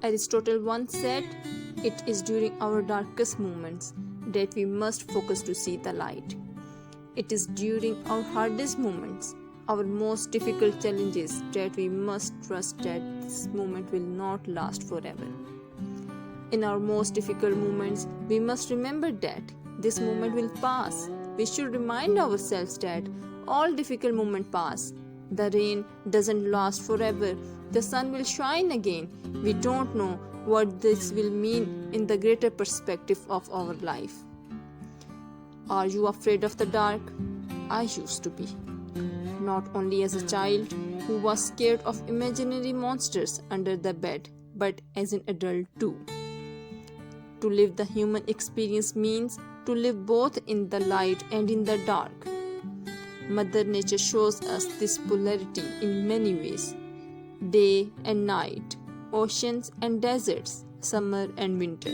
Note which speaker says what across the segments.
Speaker 1: Aristotle once said, "It is during our darkest moments that we must focus to see the light. It is during our hardest moments, our most difficult challenges, that we must trust that this moment will not last forever." In our most difficult moments, we must remember that this moment will pass. We should remind ourselves that all difficult moments pass. The rain doesn't last forever. The sun will shine again. We don't know what this will mean in the greater perspective of our life. Are you afraid of the dark? I used to be. Not only as a child who was scared of imaginary monsters under the bed, but as an adult too. To live the human experience means to live both in the light and in the dark. Mother Nature shows us this polarity in many ways: day and night, oceans and deserts, summer and winter.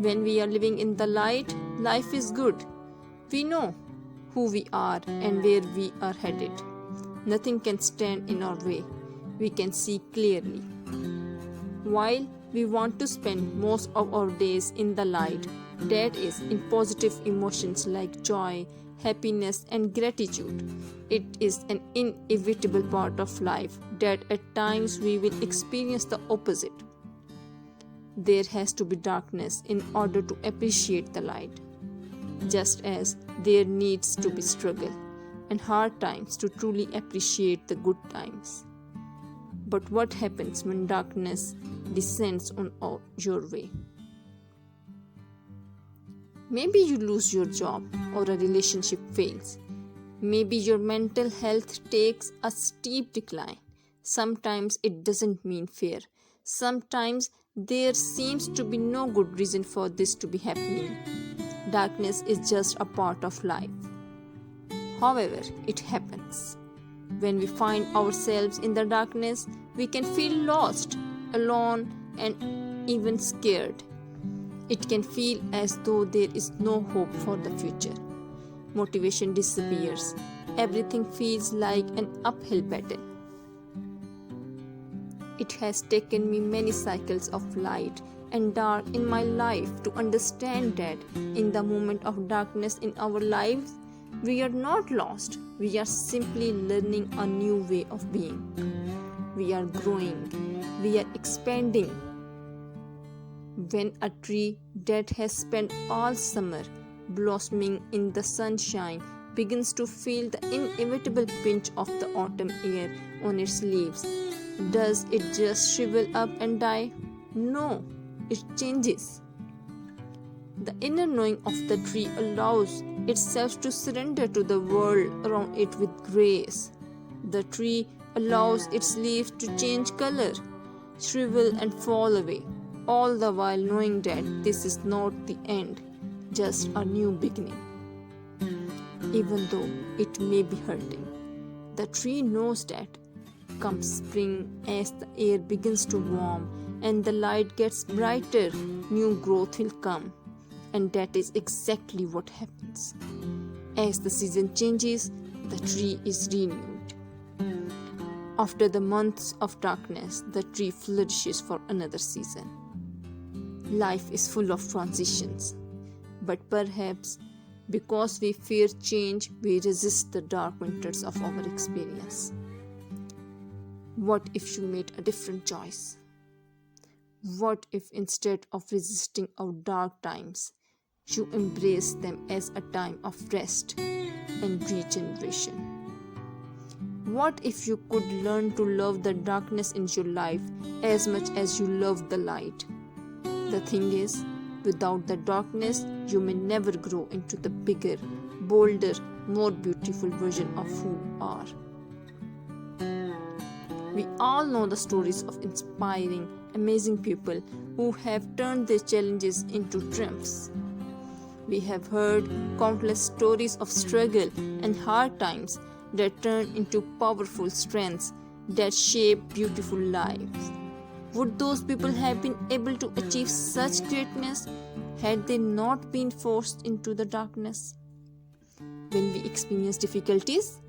Speaker 1: When we are living in the light, life is good. We know who we are and where we are headed. Nothing can stand in our way. We can see clearly. While we want to spend most of our days in the light, that is, in positive emotions like joy, happiness, and gratitude, it is an inevitable part of life that at times we will experience the opposite. There has to be darkness in order to appreciate the light, just as there needs to be struggle and hard times to truly appreciate the good times. But what happens when darkness descends on your way? Maybe you lose your job or a relationship fails. Maybe your mental health takes a steep decline. Sometimes it doesn't mean fear. Sometimes there seems to be no good reason for this to be happening. Darkness is just a part of life. However, it happens. When we find ourselves in the darkness, we can feel lost, alone, and even scared. It can feel as though there is no hope for the future. Motivation disappears. Everything feels like an uphill battle. It has taken me many cycles of light and dark in my life to understand that in the moment of darkness in our lives, we are not lost. We are simply learning a new way of being. We are growing. We are expanding. When a tree that has spent all summer blossoming in the sunshine begins to feel the inevitable pinch of the autumn air on its leaves, does it just shrivel up and die? No, it changes. The inner knowing of the tree allows itself to surrender to the world around it with grace. The tree allows its leaves to change color, shrivel and fall away, all the while knowing that this is not the end, just a new beginning. Even though it may be hurting, the tree knows that come spring, as the air begins to warm and the light gets brighter, new growth will come. And that is exactly what happens. As the season changes, the tree is renewed. After the months of darkness, the tree flourishes for another season. Life is full of transitions, but perhaps because we fear change, we resist the dark winters of our experience. What if you made a different choice? What if instead of resisting our dark times, you embrace them as a time of rest and regeneration? What if you could learn to love the darkness in your life as much as you love the light? The thing is, without the darkness, you may never grow into the bigger, bolder, more beautiful version of who you are. We all know the stories of inspiring, amazing people who have turned their challenges into triumphs. We have heard countless stories of struggle and hard times that turn into powerful strengths that shape beautiful lives. Would those people have been able to achieve such greatness had they not been forced into the darkness? When we experience difficulties,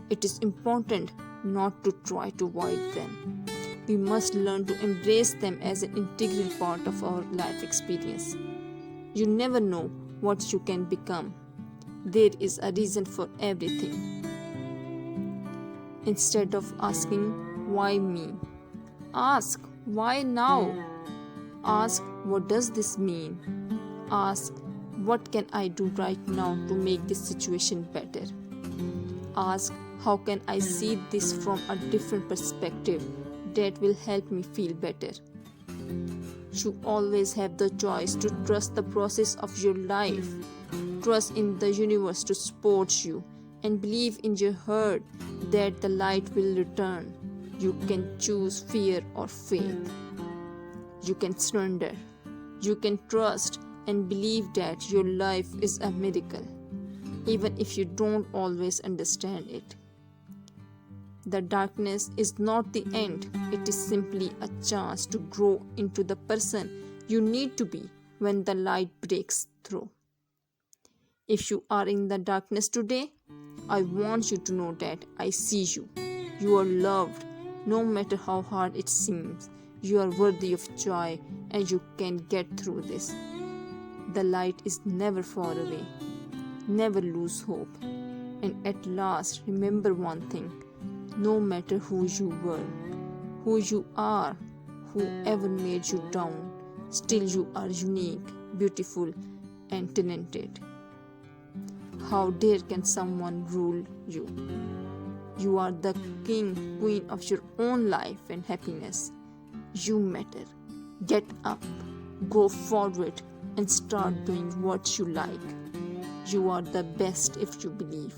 Speaker 1: it is important not to try to avoid them. we must learn to embrace them as an integral part of our life experience. You never know what you can become. There is a reason for everything. Instead of asking, why me? Ask, why now? Ask, what does this mean? Ask, what can I do right now to make this situation better? Ask, how can I see this from a different perspective that will help me feel better? You always have the choice to trust the process of your life, trust in the universe to support you, and believe in your heart that the light will return. You can choose fear or faith. You can surrender. You can trust and believe that your life is a miracle, even if you don't always understand it. The darkness is not the end, it is simply a chance to grow into the person you need to be when the light breaks through. If you are in the darkness today, I want you to know that I see you. You are loved, no matter how hard it seems. You are worthy of joy and you can get through this. The light is never far away. Never lose hope. And at last, remember one thing. No matter who you were, who you are, whoever made you down, still you are unique, beautiful, and talented. How dare can someone rule you? You are the king, queen of your own life and happiness. You matter. Get up, go forward, and start doing what you like. You are the best if you believe.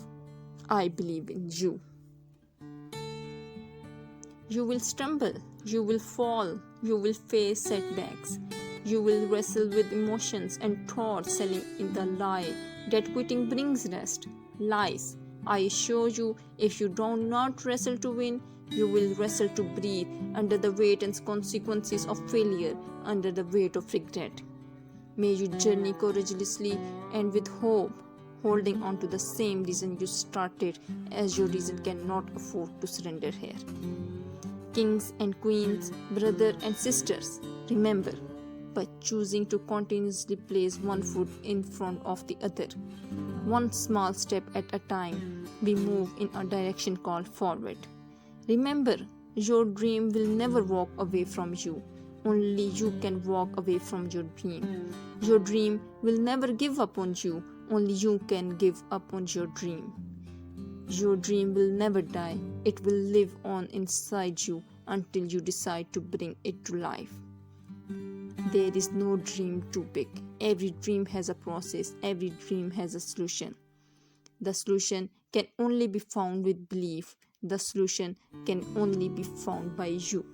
Speaker 1: I believe in you. You will stumble, you will fall, you will face setbacks. You will wrestle with emotions and thoughts selling in the lie that quitting brings rest. Lies. I assure you, if you do not wrestle to win, you will wrestle to breathe under the weight and consequences of failure, under the weight of regret. May you journey courageously and with hope, holding on to the same reason you started, as your reason cannot afford to surrender here. Kings and queens, brothers and sisters, remember, by choosing to continuously place one foot in front of the other, one small step at a time, we move in a direction called forward. Remember, your dream will never walk away from you. Only you can walk away from your dream. Your dream will never give up on you. Only you can give up on your dream. Your dream will never die. It will live on inside you until you decide to bring it to life. There is no dream too big. Every dream has a process. Every dream has a solution. The solution can only be found with belief. The solution can only be found by you.